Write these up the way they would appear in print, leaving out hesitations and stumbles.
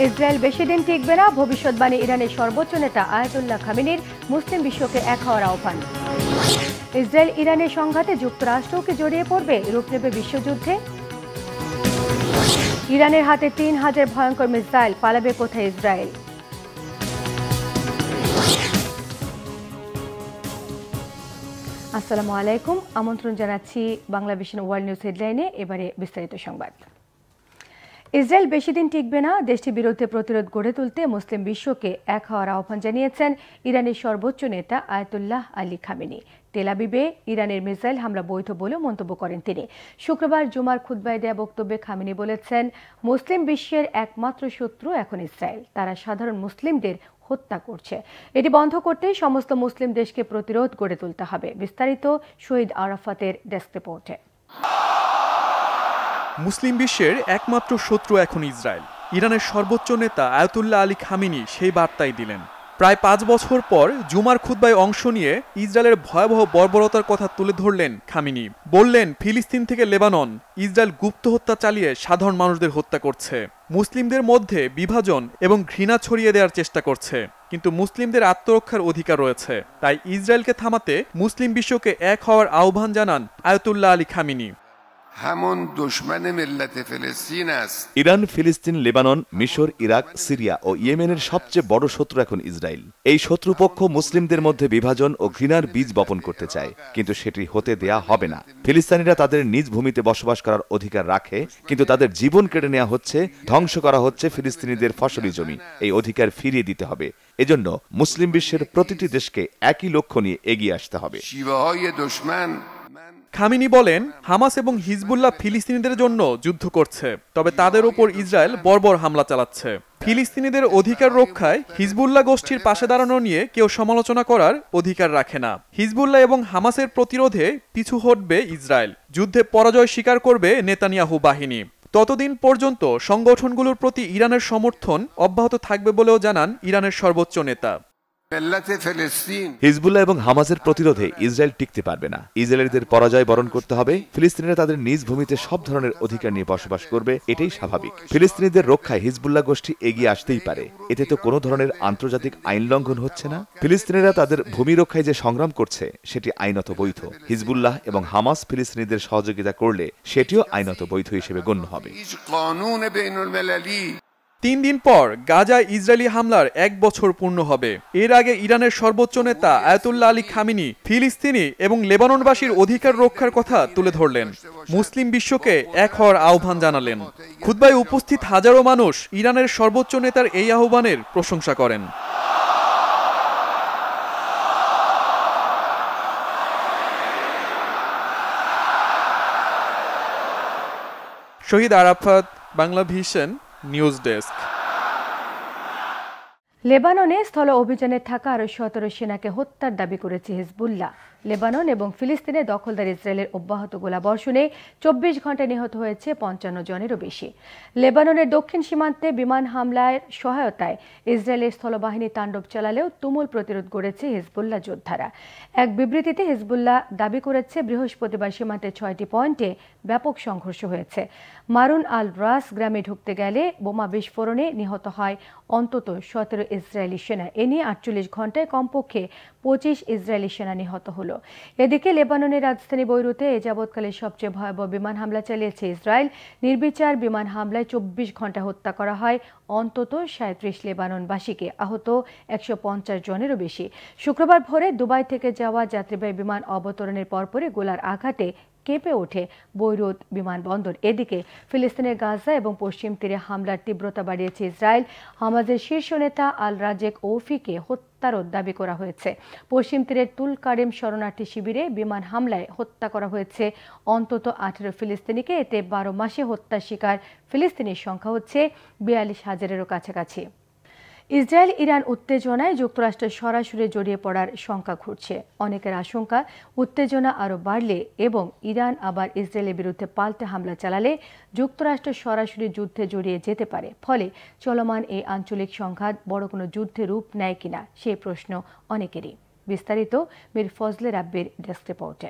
Israel বেশি দিন টিকবে না, ভবিষ্যৎবাণী ইরানের সর্বোচ্চ নেতা আয়াতুল্লাহ খামেনির। মুসলিম বিশ্বকে এক হওয়ার আহ্বান। ইসরায়েল ইরানের সংঘাতে যুক্তরাষ্ট্রকে জড়িয়ে পড়বে, রূপ নেবে বিশ্বযুদ্ধে। ইরানের হাতে 3000 ভয়ঙ্কর মিসাইল, পালাবে কোথায় ইসরায়েল? আসসালামু আলাইকুম, আমন্ত্রণ জানাচ্ছি বাংলা ভিশন ওয়ার্ল্ড নিউজ হেডলাইনে। এবারে বিস্তারিত সংবাদ। ইসরায়েল বেশি দিন টিকবে না, দেশটির বিরুদ্ধে প্রতিরোধ গড়ে তুলতে মুসলিম বিশ্বকে এক হওয়ার আহ্বান জানিয়েছেন ইরানের সর্বোচ্চ নেতা আয়াতুল্লাহ আলী খামেনি। তেল আবিবে ইরানের মিসাইল হামলা বৈধ বলেও মন্তব্য করেন তিনি। শুক্রবার জুমার খুতবায় দেয়া বক্তব্যে খামেনি বলেছেন, মুসলিম বিশ্বের একমাত্র শত্রু এখন ইসরায়েল। তারা সাধারণ মুসলিমদের হত্যা করছে। এটি বন্ধ করতে সমস্ত মুসলিম দেশকে প্রতিরোধ গড়ে তুলতে হবে। বিস্তারিত শহীদ আরাফাতের ডেস্ক রিপোর্টে। মুসলিম বিশ্বের একমাত্র শত্রু এখন ইসরায়েল। ইরানের সর্বোচ্চ নেতা আয়াতুল্লাহ আলী খামেনি সেই বার্তাই দিলেন। প্রায় 5 বছর পর জুমার খুতবায় অংশ নিয়ে ইসরায়েলের ভয়াবহ বর্বরতার কথা তুলে ধরলেন খামেনি। বললেন, ফিলিস্তিন থেকে লেবানন ইসরায়েল গুপ্ত হত্যা চালিয়ে সাধারণ মানুষদের হত্যা করছে, মুসলিমদের মধ্যে বিভাজন এবং ঘৃণা ছড়িয়ে দেওয়ার চেষ্টা করছে। কিন্তু মুসলিমদের আত্মরক্ষার অধিকার রয়েছে। তাই ইসরায়েলকে থামাতে মুসলিম বিশ্বকে এক হওয়ার আহ্বান জানান আয়াতুল্লাহ আলী খামেনি। ইরান, ফিলিস্তিন, লেবানন, মিশর, ইরাক, সিরিয়া ও ইয়েমেনের সবচেয়ে বড় শত্রু এখন ইসরায়েল। এই শত্রুপক্ষ মুসলিমদের মধ্যে বিভাজন ও ঘৃণার বীজ বপন করতে চায়, কিন্তু সেটি হতে দেয়া হবে না। ফিলিস্তিনিরা তাদের নিজ ভূমিতে বসবাস করার অধিকার রাখে, কিন্তু তাদের জীবন কেড়ে নেওয়া হচ্ছে, ধ্বংস করা হচ্ছে ফিলিস্তিনিদের ফসলি জমি। এই অধিকার ফিরিয়ে দিতে হবে। এজন্য মুসলিম বিশ্বের প্রতিটি দেশকে একই লক্ষ্য নিয়ে এগিয়ে আসতে হবে। খামেনি বলেন, হামাস এবং হিজবুল্লাহ ফিলিস্তিনিদের জন্য যুদ্ধ করছে, তবে তাদের ওপর ইসরায়েল বর্বর হামলা চালাচ্ছে। ফিলিস্তিনিদের অধিকার রক্ষায় হিজবুল্লাহ গোষ্ঠীর পাশে দাঁড়ানো নিয়ে কেউ সমালোচনা করার অধিকার রাখে না। হিজবুল্লাহ এবং হামাসের প্রতিরোধে পিছু হটবে ইসরায়েল। যুদ্ধে পরাজয় স্বীকার করবে নেতানিয়াহু বাহিনী। ততদিন পর্যন্ত সংগঠনগুলোর প্রতি ইরানের সমর্থন অব্যাহত থাকবে বলেও জানান ইরানের সর্বোচ্চ নেতা। হিজবুল্লাহ এবং হামাসের প্রতিরোধে ইসরায়েল টিকতে পারবে না। ইসরায়েলিদের পরাজয় বরণ করতে হবে। ফিলিস্তিনিরা তাদের নিজ ভূমিতে সব ধরনের অধিকার নিয়ে বসবাস করবে, এটাই স্বাভাবিক। ফিলিস্তিনিদের রক্ষায় হিজবুল্লাহ গোষ্ঠী এগিয়ে আসতেই পারে, এতে তো কোনো ধরনের আন্তর্জাতিক আইন লঙ্ঘন হচ্ছে না। ফিলিস্তিনিরা তাদের ভূমি রক্ষায় যে সংগ্রাম করছে সেটি আইনত বৈধ। হিজবুল্লাহ এবং হামাস ফিলিস্তিনিদের সহযোগিতা করলে সেটিও আইনত বৈধ হিসেবে গণ্য হবে। 3 দিন পর গাজায় ইসরায়েলি হামলার 1 বছর পূর্ণ হবে। এর আগে ইরানের সর্বোচ্চ নেতা আয়াতুল্লাহ আলী খামেনি ফিলিস্তিনি এবং লেবাননবাসীর অধিকার রক্ষার কথা তুলে ধরলেন। মুসলিম বিশ্বকে এক হওয়ার আহ্বান জানালেন। খুতবায় উপস্থিত হাজারো মানুষ ইরানের সর্বোচ্চ নেতার এই আহ্বানের প্রশংসা করেন। Shahid Arafat, Bangla Vision news desk. লেবাননে স্থল অভিযানে থাকা আরো 17 সেনাকে হত্যার দাবি করেছে হিজবুল্লাহ। লেবানন এবং ফিলিস্তিনে দখলদার ইসরায়েলের অব্যাহত গোলাবর্ষণে 24 ঘন্টায় নিহত হয়েছে 55 জনেরও বেশি। লেবাননের দক্ষিণ সীমান্তে বিমান হামলার সহায়তায় ইসরায়েলের স্থলবাহিনী তাণ্ডব চালালেও তুমুল প্রতিরোধ গড়েছে হিজবুল্লাহ যোদ্ধারা। এক বিবৃতিতে হিজবুল্লাহ দাবি করেছে, বৃহস্পতিবার সীমান্তে 6টি পয়েন্টে ব্যাপক সংঘর্ষ হয়েছে। মারুন আল রাস গ্রামে ঢুকতে গেলে বোমা বিস্ফোরণে নিহত হয় অন্তত 17 ইসরায়েলি সেনা। এ নিয়ে 48 ঘন্টায় কমপক্ষে 25 ইসরায়েলি সেনা নিহত হলো। এদিকে লেবাননের রাজধানী বৈরুতে এ যাবৎকালে সবচেয়ে ভয়াবহ বিমান হামলা চালিয়েছে ইসরায়েল। নির্বিচার বিমান হামলায় 24 ঘন্টা হত্যা করা হয় অন্তত 37 লেবাননবাসীকে, আহত 150 জনেরও বেশি। শুক্রবার ভোরে দুবাই থেকে যাওয়া যাত্রীবাহী বিমান অবতরণের পরপরই গোলার আঘাতে কেঁপে ওঠে বৈরুত বিমানবন্দর। এদিকে ফিলিস্তিনের গাজা এবং পশ্চিম তীরে হামলার তীব্রতা বাড়িয়েছে ইসরায়েল। হামাজের শীর্ষ নেতা আল রাজেক ওফিকে হত্যার দাবি করা হয়েছে। পশ্চিম তীরের তুল কারিম শরণার্থী শিবিরে বিমান হামলায় হত্যা করা হয়েছে অন্তত 18 ফিলিস্তিনিকে। এতে 12 মাসে হত্যার শিকার ফিলিস্তিনির সংখ্যা হচ্ছে 42,000-এরও কাছাকাছি। ইসরায়েল ইরান উত্তেজনায় যুক্তরাষ্ট্রের সরাসরি জড়িয়ে পড়ার শঙ্কা ঘুরছে। অনেকের আশঙ্কা, উত্তেজনা আরও বাড়লে এবং ইরান আবার ইসরায়েলের বিরুদ্ধে পাল্টা হামলা চালালে যুক্তরাষ্ট্র সরাসরি যুদ্ধে জড়িয়ে যেতে পারে। ফলে চলমান এই আঞ্চলিক সংঘাত বড় কোনো যুদ্ধে রূপ নেয় কিনা সেই প্রশ্ন অনেকেরই। বিস্তারিত মীর ফজলে রাব্বির ডেস্ক রিপোর্টে।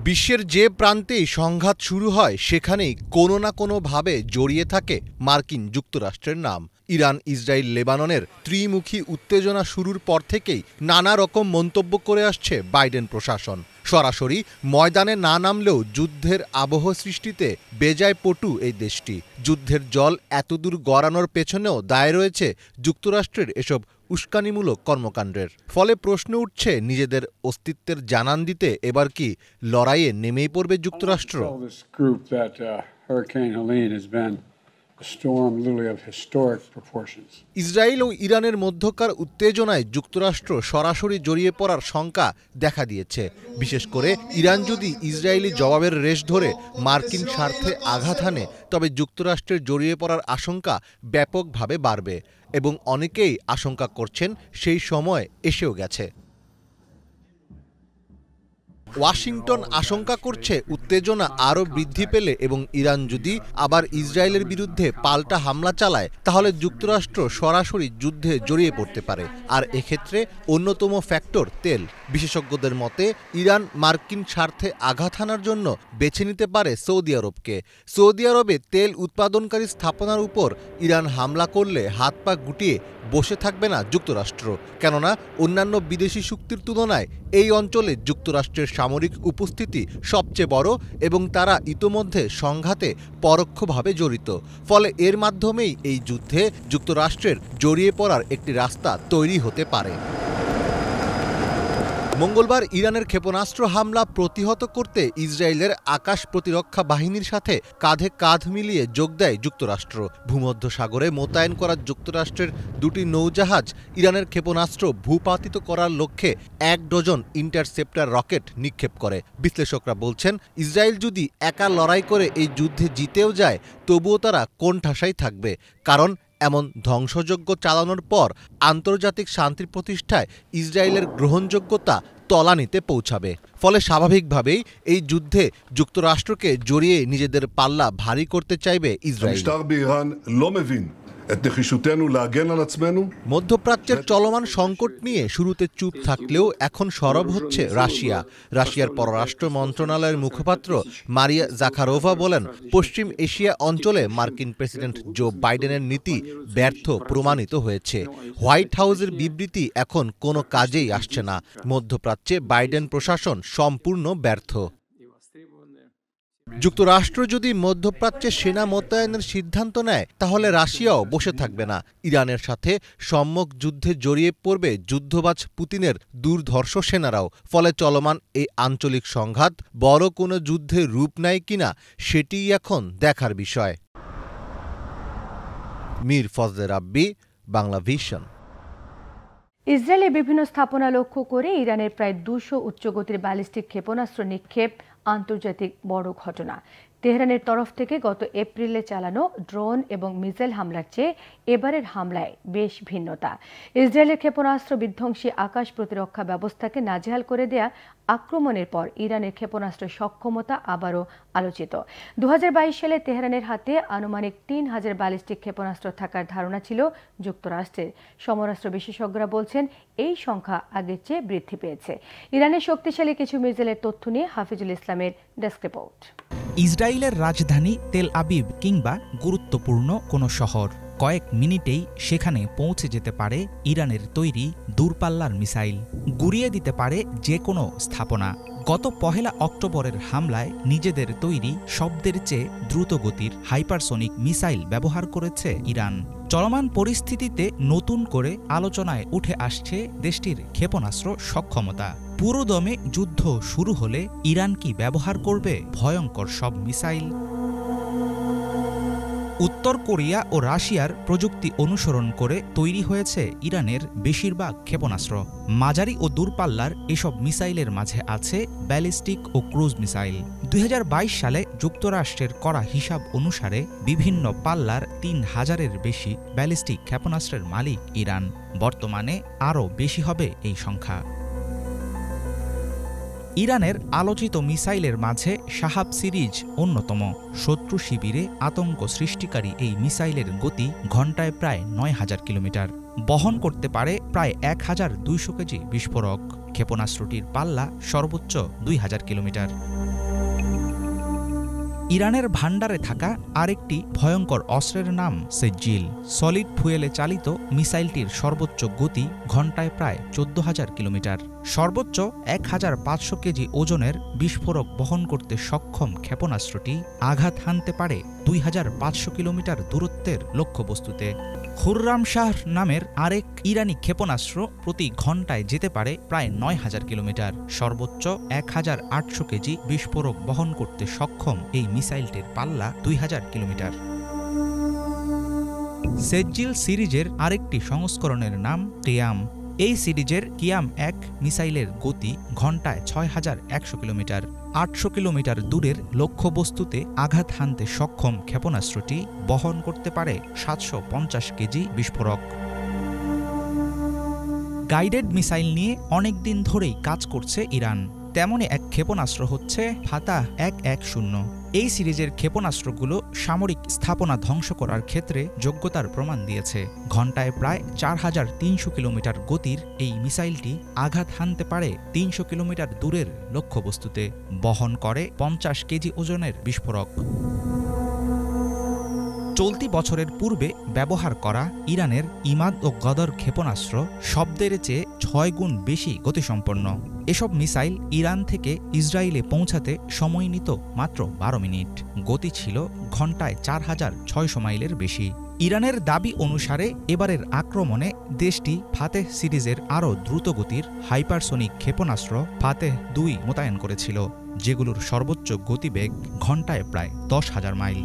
বিশ্বের যে প্রান্তেই সংঘাত শুরু হয় সেখানেই কোনো না কোনোভাবে জড়িয়ে থাকে মার্কিন যুক্তরাষ্ট্রের নাম। ইরান ইসরায়েল লেবাননের ত্রিমুখী উত্তেজনা শুরুর পর থেকেই নানা রকম মন্তব্য করে আসছে বাইডেন প্রশাসন। সরাসরি ময়দানে না নামলেও যুদ্ধের আবহ সৃষ্টিতে বেজায় পটু এই দেশটি। যুদ্ধের জল এতদূর গড়ানোর পেছনেও দায় রয়েছে যুক্তরাষ্ট্রের এসব উস্কানিমূলক কর্মকাণ্ডের। ফলে প্রশ্ন উঠছে, নিজেদের অস্তিত্বের জানান দিতে এবার কি লড়াইয়ে নেমেই পড়বে যুক্তরাষ্ট্র? ইসরায়েল ও ইরানের মধ্যকার উত্তেজনায় যুক্তরাষ্ট্র সরাসরি জড়িয়ে পড়ার শঙ্কা দেখা দিয়েছে। বিশেষ করে ইরান যদি ইসরায়েলি জবাবের রেশ ধরে মার্কিন স্বার্থে আঘাত হানে তবে যুক্তরাষ্ট্রের জড়িয়ে পড়ার আশঙ্কা ব্যাপকভাবে বাড়বে এবং অনেকেই আশঙ্কা করছেন সেই সময় এসেও গেছে। ওয়াশিংটন আশঙ্কা করছে উত্তেজনা আরও বৃদ্ধি পেলে এবং ইরান যদি আবার ইসরায়েলের বিরুদ্ধে পাল্টা হামলা চালায় তাহলে যুক্তরাষ্ট্র সরাসরি যুদ্ধে জড়িয়ে পড়তে পারে। আর এক্ষেত্রে অন্যতম ফ্যাক্টর তেল। বিশেষজ্ঞদের মতে ইরান মার্কিন স্বার্থে আঘাত হানার জন্য বেছে নিতে পারে সৌদি আরবকে। সৌদি আরবে তেল উৎপাদনকারী স্থাপনার উপর ইরান হামলা করলে হাত পা গুটিয়ে বসে থাকবে না যুক্তরাষ্ট্র, কেননা অন্যান্য বিদেশি শক্তির তুলনায় এই অঞ্চলে যুক্তরাষ্ট্রের সামরিক উপস্থিতি সবচেয়ে বড় এবং তারা ইতোমধ্যে সংঘাতে পরোক্ষভাবে জড়িত। ফলে এর মাধ্যমেই এই যুদ্ধে যুক্তরাষ্ট্রের জড়িয়ে পড়ার একটি রাস্তা তৈরি হতে পারে। মঙ্গলবার ইরানের ক্ষেপণাস্ত্র হামলা প্রতিহত করতে ইসরায়েলের আকাশ প্রতিরক্ষা বাহিনীর সাথে কাঁধে কাঁধ মিলিয়ে যোগ দেয় যুক্তরাষ্ট্র। ভূমধ্যসাগরে মোতায়েন করা যুক্তরাষ্ট্রের দুটি নৌজাহাজ ইরানের ক্ষেপণাস্ত্র ভূপাতিত করার লক্ষ্যে 1 ডজন ইন্টারসেপ্টর রকেট নিক্ষেপ করে। বিশ্লেষকরা বলছেন, ইসরায়েল যদি একা লড়াই করে এই যুদ্ধে জিতেও যায় তবুও তারা কোণঠাসাই থাকবে, কারণ এমন ধ্বংসযজ্ঞ চালানোর পর আন্তর্জাতিক শান্তি প্রতিষ্ঠায় ইসরায়েলের গ্রহণযোগ্যতা তলানিতে পৌঁছাবে। ফলে স্বাভাবিকভাবেই এই যুদ্ধে যুক্তরাষ্ট্রকে জড়িয়ে নিজেদের পাল্লা ভারী করতে চাইবে ইসরায়েল। মধ্যপ্রাচ্যের চলমান সংকট নিয়ে শুরুতে চুপ থাকলেও এখন সরব হচ্ছে রাশিয়া। রাশিয়ার পররাষ্ট্র মন্ত্রণালয়ের মুখপাত্র মারিয়া জাখারোভা বলেন, পশ্চিম এশিয়া অঞ্চলে মার্কিন প্রেসিডেন্ট জো বাইডেনের নীতি ব্যর্থ প্রমাণিত হয়েছে। হোয়াইট হাউসের বিবৃতি এখন কোনো কাজেই আসছে না। মধ্যপ্রাচ্যে বাইডেন প্রশাসন সম্পূর্ণ ব্যর্থ। যুক্তরাষ্ট্র যদি মধ্যপ্রাচ্যে সেনা মোতায়েনের সিদ্ধান্ত নেয় তাহলে রাশিয়াও বসে থাকবে না। ইরানের সাথে সম্মুখ যুদ্ধে জড়িয়ে পড়বে যুদ্ধবাজ পুতিনের দুর্ধর্ষ সেনারাও। ফলে চলমান এই আঞ্চলিক সংঘাত বড় কোনো যুদ্ধে রূপ নেয় কিনা সেটিই এখন দেখার বিষয়। মীর ফজলে রাব্বি, বাংলা ভিশন। ইসরায়েলের বিভিন্ন স্থাপনা লক্ষ্য করে ইরানের প্রায় 200 উচ্চগতির ব্যালিস্টিক ক্ষেপণাস্ত্র নিক্ষেপ আন্তর্জাতিক বড় ঘটনা। তেহরানের তরফ থেকে গত এপ্রিলে চালানো ড্রোন এবং মিসাইল হামলার চেয়ে এবারের হামলায় বেশ ভিন্নতা। ইসরায়েলের ক্ষেপণাস্ত্র বিধ্বংসী আকাশ প্রতিরক্ষা ব্যবস্থাকে নাজেহাল করে দেয়া আক্রমণের পর ইরানের ক্ষেপণাস্ত্র সক্ষমতা আবারও আলোচিত। 2022 সালে তেহরানের হাতে আনুমানিক 3000 ব্যালিস্টিক ক্ষেপণাস্ত্র থাকার ধারণা ছিল যুক্তরাষ্ট্রের। সমরাস্ত্র বিশেষজ্ঞরা বলছেন এই সংখ্যা আগের চেয়ে বৃদ্ধি পেয়েছে। ইরানের শক্তিশালী কিছু মিসাইলের তথ্য নিয়ে হাফিজুল ইসলামের ডেস্ক রিপোর্ট। ইসরায়েলের রাজধানী তেল আবিব কিংবা গুরুত্বপূর্ণ কোনো শহর, কয়েক মিনিটেই সেখানে পৌঁছে যেতে পারে ইরানের তৈরি দূরপাল্লার মিসাইল, গুড়িয়ে দিতে পারে যে কোনো স্থাপনা। গত 1 অক্টোবরের হামলায় নিজেদের তৈরি শব্দের চেয়ে দ্রুতগতির হাইপারসোনিক মিসাইল ব্যবহার করেছে ইরান। চলমান পরিস্থিতিতে নতুন করে আলোচনায় উঠে আসছে দেশটির ক্ষেপণাস্ত্র সক্ষমতা। পুরোদমে যুদ্ধ শুরু হলে ইরান কি ব্যবহার করবে ভয়ঙ্কর সব মিসাইল? উত্তর কোরিয়া ও রাশিয়ার প্রযুক্তি অনুসরণ করে তৈরি হয়েছে ইরানের বেশিরভাগ ক্ষেপণাস্ত্র। মাঝারি ও দূরপাল্লার এসব মিসাইলের মাঝে আছে ব্যালিস্টিক ও ক্রুজ মিসাইল। 2022 সালে যুক্তরাষ্ট্রের করা হিসাব অনুসারে বিভিন্ন পাল্লার 3000-এর বেশি ব্যালিস্টিক ক্ষেপণাস্ত্রের মালিক ইরান। বর্তমানে আরও বেশি হবে এই সংখ্যা। ইরানের আলোচিত মিসাইলের মাঝে শাহাব সিরিজ অন্যতম। শত্রু শিবিরে আতঙ্ক সৃষ্টিকারী এই মিসাইলের গতি ঘণ্টায় প্রায় 9000 কিলোমিটার, বহন করতে পারে প্রায় 1200 কেজি বিস্ফোরক। ক্ষেপণাস্ত্রটির পাল্লা সর্বোচ্চ 2000 কিলোমিটার। ইরানের ভান্ডারে থাকা আরেকটি ভয়ঙ্কর অস্ত্রের নাম সেজ্জিল। সলিড ফুয়েলে চালিত মিসাইলটির সর্বোচ্চ গতি ঘণ্টায় প্রায় 14,000 কিলোমিটার। সর্বোচ্চ 1,500 কেজি ওজনের বিস্ফোরক বহন করতে সক্ষম ক্ষেপণাস্ত্রটি আঘাত হানতে পারে 2,500 কিলোমিটার দূরত্বের লক্ষ্যবস্তুতে। খুররাম শাহ নামের আরেক ইরানি ক্ষেপণাস্ত্র প্রতি ঘণ্টায় যেতে পারে প্রায় 9,000 কিলোমিটার। সর্বোচ্চ 1,800 কেজি বিস্ফোরক বহন করতে সক্ষম এই মিসাইলটির পাল্লা 2,000 কিলোমিটার। সেজ্জিল সিরিজের আরেকটি সংস্করণের নাম টিয়াম। এই সিরিজের কিয়াম-1 মিসাইলের গতি ঘণ্টায় 6,100 কিলোমিটার। 800 কিলোমিটার দূরের লক্ষ্যবস্তুতে আঘাত হানতে সক্ষম ক্ষেপণাস্ত্রটি বহন করতে পারে 750 কেজি বিস্ফোরক। গাইডেড মিসাইল নিয়ে অনেক দিন ধরেই কাজ করছে ইরান। তেমনই এক ক্ষেপণাস্ত্র হচ্ছে ফাতাহ 110। এই সিরিজের ক্ষেপণাস্ত্রগুলো সামরিক স্থাপনা ধ্বংস করার ক্ষেত্রে যোগ্যতার প্রমাণ দিয়েছে। ঘণ্টায় প্রায় 4,300 কিলোমিটার গতির এই মিসাইলটি আঘাত হানতে পারে 300 কিলোমিটার দূরের লক্ষ্যবস্তুতে। বহন করে 50 কেজি ওজনের বিস্ফোরক। চলতি বছরের পূর্বে ব্যবহার করা ইরানের ইমাদ ও গদর ক্ষেপণাস্ত্র শব্দের চেয়ে 6 গুণ বেশি গতিসম্পন্ন। এসব মিসাইল ইরান থেকে ইসরায়েলে পৌঁছাতে সময় নিত মাত্র 12 মিনিট। গতি ছিল ঘণ্টায় 4,600 মাইলের বেশি। ইরানের দাবি অনুসারে এবারের আক্রমণে দেশটি ফাতেহ সিরিজের আরও দ্রুতগতির হাইপারসোনিক ক্ষেপণাস্ত্র ফাতেহ 2 মোতায়েন করেছিল, যেগুলোর সর্বোচ্চ গতিবেগ ঘণ্টায় প্রায় 10,000 মাইল।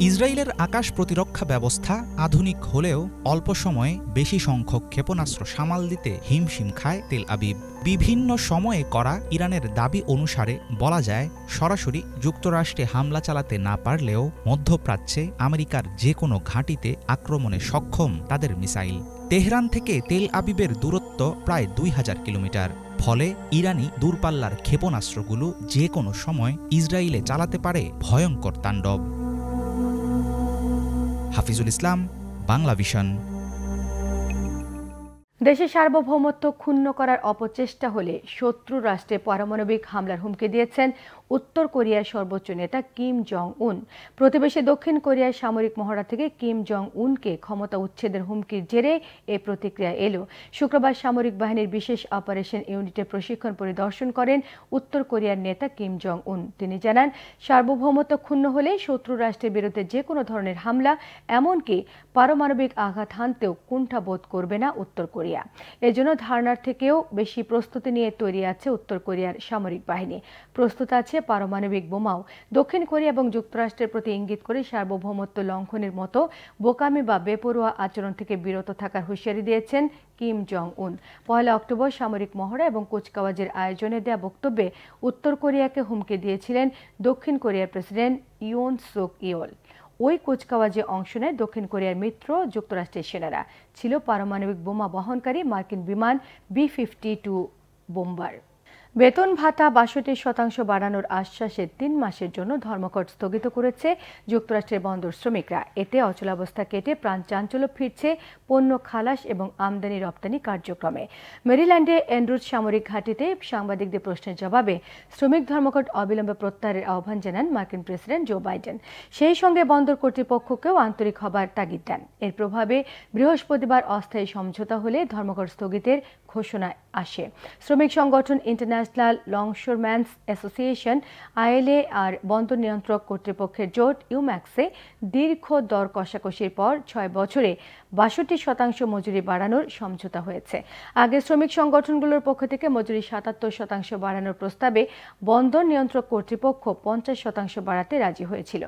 ইসরায়েলের আকাশ প্রতিরক্ষা ব্যবস্থা আধুনিক হলেও অল্প সময়ে বেশি সংখ্যক ক্ষেপণাস্ত্র সামাল দিতে হিমশিম খায় তেল আবিব। বিভিন্ন সময়ে করা ইরানের দাবি অনুসারে বলা যায়, সরাসরি যুক্তরাষ্ট্রে হামলা চালাতে না পারলেও মধ্যপ্রাচ্যে আমেরিকার যে কোনো ঘাঁটিতে আক্রমণে সক্ষম তাদের মিসাইল। তেহরান থেকে তেল আবিবের দূরত্ব প্রায় 2,000 কিলোমিটার। ফলে ইরানি দূরপাল্লার ক্ষেপণাস্ত্রগুলো যে কোনো সময় ইসরায়েলে চালাতে পারে ভয়ঙ্কর তাণ্ডব। হাফিজুল ইসলাম, বাংলা ভিশন। দেশের সার্বভৌমত্ব ক্ষুণ্ণ করার অপচেষ্টা হলে শত্রু রাষ্ট্রে পারমাণবিক হামলার হুমকি দিয়েছেন উত্তর কোরিয়ার সর্বোচ্চ নেতা কিম জং উন। প্রতিবেশী দক্ষিণ কোরিয়ার সামরিক মহড়া থেকে কিম জং উনকে ক্ষমতা উচ্ছেদের হুমকির জেরে এই প্রতিক্রিয়া এলো। শুক্রবার সামরিক বাহিনীর বিশেষ অপারেশন ইউনিটের প্রশিক্ষণ পরিদর্শন করেন উত্তর কোরিয়ার নেতা কিম জং উন। তিনি জানান, সার্বভৌমত্ব ক্ষুণ্ণ হলে শত্রু রাষ্ট্রের বিরুদ্ধে যে কোনো ধরনের হামলা, এমনকি পারমাণবিক আঘাত হানতেও কুণ্ঠাবোধ করবে না উত্তর কোরিয়া। এজন্য ধারণার থেকেও বেশি প্রস্তুতি নিয়ে তৈরি আছে উত্তর কোরিয়ার সামরিক বাহিনী। প্রস্তুত আছে পারমাণবিক বোমাও। দক্ষিণ কোরিয়া এবং যুক্তরাষ্ট্রের প্রতি ইঙ্গিত করে সার্বভৌমত্ব লঙ্ঘনের মতো বোকামি বা বেপরোয়া আচরণ থেকে বিরত থাকার হুঁশিয়ারি দিয়েছেন কিম জং উন। 1 অক্টোবর সামরিক মহড়া এবং কুচকাওয়াজের আয়োজনে দেয়া বক্তব্যে উত্তর কোরিয়াকে হুমকি দিয়েছিলেন দক্ষিণ কোরিয়ার প্রেসিডেন্ট ইউন সুক ইয়োল। ওই কুচকাওয়াজে অংশ নেয় দক্ষিণ কোরিয়ার মিত্র যুক্তরাষ্ট্রের সেনারা। ছিল পারমাণবিক বোমা বহনকারী মার্কিন বিমান B-52 বোম্বার। বেতন ভাতা 62% বাড়ানোর আশ্বাসে 3 মাসের জন্য ধর্মঘট স্থগিত করেছে যুক্তরাষ্ট্রের বন্দর শ্রমিকরা। এতে অচলাবস্থা কেটে প্রাণ চাঞ্চল্য ফিরছে পণ্য খালাস এবং আমদানি রপ্তানি কার্যক্রমে। মেরিল্যান্ডে এন্ড্রুজ সামরিক ঘাঁটিতে সাংবাদিকদের প্রশ্নের জবাবে শ্রমিক ধর্মঘট অবিলম্বে প্রত্যাহারের আহ্বান জানান মার্কিন প্রেসিডেন্ট জো বাইডেন। সেই সঙ্গে বন্দর কর্তৃপক্ষকেও আন্তরিক হবার তাগিদ দেন। এর প্রভাবে বৃহস্পতিবার অস্থায়ী সমঝোতা হলে ধর্মঘট স্থগিতের ঘোষণা আসে। শ্রমিক সংগঠন ইন্টারন্যাশনাল লংশোরম্যানস অ্যাসোসিয়েশন ILA আর বন্দর নিয়ন্ত্রক কর্তৃপক্ষের জোট ইউম্যাক্সে দীর্ঘ দর কষাকষির পর 6 বছরে 62% মজুরি বাড়ানোর সমঝোতা হয়েছে। আগে শ্রমিক সংগঠনগুলোর পক্ষ থেকে মজুরি 77% বাড়ানোর প্রস্তাবে বন্দর নিয়ন্ত্রক কর্তৃপক্ষ 50% বাড়াতে রাজি হয়েছিল।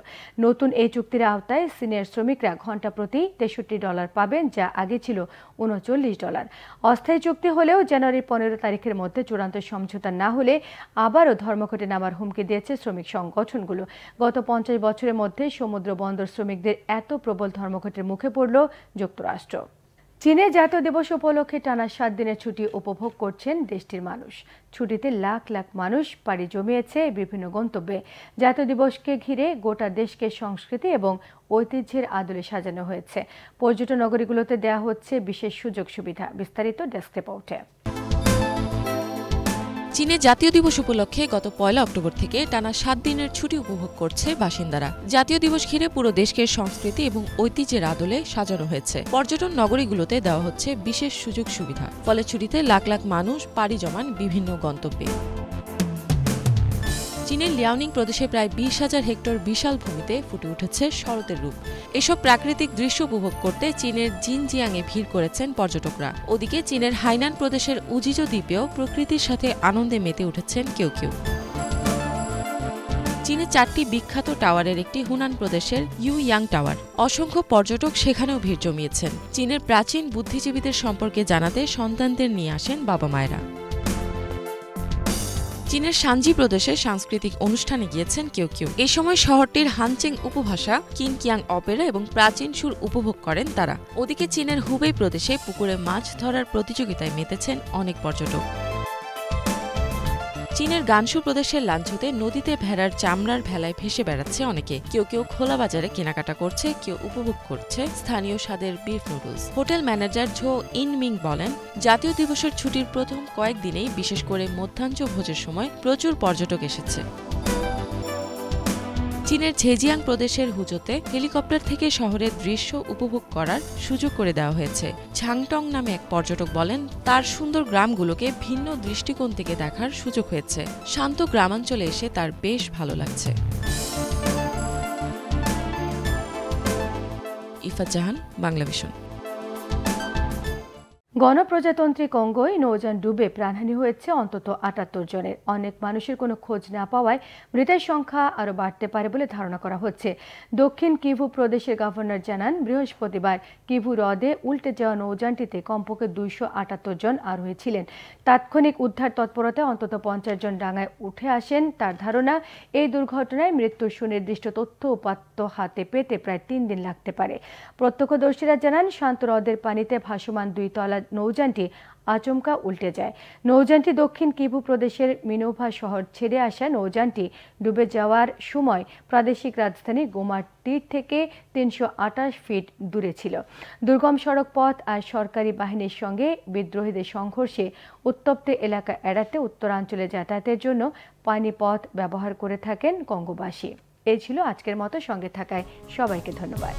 নতুন এই চুক্তির আওতায় সিনিয়র শ্রমিকরা ঘণ্টা প্রতি $63 পাবেন, যা আগে ছিল $39। অস্থায়ী চুক্তি হলেও জানুয়ারি 15 তারিখের মধ্যে চূড়ান্ত সমঝোতা না হলে আবারও ধর্মঘটে নামার হুমকি দিয়েছে শ্রমিক সংগঠনগুলো। গত 50 বছরের মধ্যে সমুদ্র বন্দর শ্রমিকদের এত প্রবল ধর্মঘটের মুখে পড়ল যুক্তরাষ্ট্র। চীনে জাতীয় দিবস উপলক্ষে টানা 7 দিনের ছুটি উপভোগ করছেন দেশটির মানুষ। ছুটিতে লাখ লাখ মানুষ পাড়ি জমিয়েছে বিভিন্ন গন্তব্যে। জাতীয় দিবসকে ঘিরে গোটা দেশকে সংস্কৃতি এবং ঐতিহ্যের আদলে সাজানো হয়েছে। পর্যটন নগরীগুলোতে দেওয়া হচ্ছে বিশেষ সুযোগ সুবিধা। বিস্তারিত ডেস্ক রিপোর্টে। চীনে জাতীয় দিবস উপলক্ষে গত 1 অক্টোবর থেকে টানা 7 দিনের ছুটি উপভোগ করছে বাসিন্দারা। জাতীয় দিবস ঘিরে পুরো দেশকে সংস্কৃতি এবং ঐতিহ্যের আদলে সাজানো হয়েছে। পর্যটন নগরীগুলোতে দেওয়া হচ্ছে বিশেষ সুযোগ সুবিধা, ফলে ছুটিতে লাখ লাখ মানুষ পাড়ি জমান বিভিন্ন গন্তব্যে। চীনের লিয়াওনিং প্রদেশে প্রায় 20,000 হেক্টর বিশাল ভূমিতে ফুটে উঠেছে শরতের রূপ। এসব প্রাকৃতিক দৃশ্য উপভোগ করতে চীনের জিনজিয়াংয়ে ভিড় করেছেন পর্যটকরা। ওদিকে চীনের হাইনান প্রদেশের উজিজো দ্বীপেও প্রকৃতির সাথে আনন্দে মেতে উঠেছেন কেউ কেউ। চীনে 4টি বিখ্যাত টাওয়ারের একটি হুনান প্রদেশের ইউয়াং টাওয়ার। অসংখ্য পর্যটক সেখানেও ভিড় জমিয়েছেন। চীনের প্রাচীন বুদ্ধিজীবীদের সম্পর্কে জানাতে সন্তানদের নিয়ে আসেন বাবা মায়েরা। চীনের শানজি প্রদেশে সাংস্কৃতিক অনুষ্ঠানে গিয়েছেন কেউ কেউ। এই সময় শহরটির হানচেং উপভাষা, কিনকিয়াং অপেরা এবং প্রাচীন সুর উপভোগ করেন তারা। ওদিকে চীনের হুবেই প্রদেশে পুকুরে মাছ ধরার প্রতিযোগিতায় মেতেছেন অনেক পর্যটক। চীনের গানসু প্রদেশের লানচুতে নদীতে ভেড়ার চামড়ার ভেলায় ভেসে বেড়াচ্ছে অনেকে। কেউ কেউ খোলা বাজারে কেনাকাটা করছে, কেউ উপভোগ করছে স্থানীয় স্বাদের beef noodles. Hotel manager Zhou Yinming বলেন, জাতীয় দিবসের ছুটির প্রথম কয়েকদিনেই বিশেষ করে মধ্যাহ্ন ভোজের সময় প্রচুর পর্যটক এসেছে। চীনের ঝেজিয়াং প্রদেশের হুজোতে হেলিকপ্টার থেকে শহরের দৃশ্য উপভোগ করার সুযোগ করে দেওয়া হয়েছে। ঝাংটং নামে এক পর্যটক বলেন, তার সুন্দর গ্রামগুলোকে ভিন্ন দৃষ্টিকোণ থেকে দেখার সুযোগ হয়েছে। শান্ত গ্রামাঞ্চলে এসে তার বেশ ভালো লাগছে। ইফাত জাহান, বাংলাভিশন। গণপ্রজাতন্ত্রী কঙ্গোয় নৌযান ডুবে প্রাণহানি হয়েছে অন্তত 78 জনের। অনেক মানুষের কোনো খোঁজ না পাওয়ায় মৃতের সংখ্যা আরও বাড়তে পারে বলে ধারণা করা হচ্ছে। দক্ষিণ কিভু প্রদেশের গভর্নর জানান, বৃহস্পতিবার কিভু হ্রদে উল্টে যাওয়া নৌযানটিতে কমপক্ষে 278 জন আরোহী ছিলেন। তাৎক্ষণিক উদ্ধার তৎপরতায় অন্তত 50 জন ডাঙায় উঠে আসেন। তার ধারণা, এই দুর্ঘটনায় মৃত্যুর সুনির্দিষ্ট তথ্য উপাত্ত হাতে পেতে প্রায় 3 দিন লাগতে পারে। প্রত্যক্ষদর্শীরা জানান, শান্ত হ্রদের পানিতে ভাসমান 2 তলা নৌযানটি আচমকা উল্টে যায়। নৌযানটি দক্ষিণ কিভু প্রদেশের মিনোভা শহর ছেড়ে আসা নৌযানটি ডুবে যাওয়ার সময় প্রাদেশিক রাজধানী গোমার তীর থেকে 328 ফিট দূরে ছিল। দুর্গম সড়ক পথ আর সরকারি বাহিনীর সঙ্গে বিদ্রোহীদের সংঘর্ষে উত্তপ্ত এলাকা এড়াতে উত্তরাঞ্চলে যাতায়াতের জন্য পানিপথ ব্যবহার করে থাকেন কঙ্গোবাসী। এই ছিল আজকের মতো। সঙ্গে থাকায় সবাইকে ধন্যবাদ।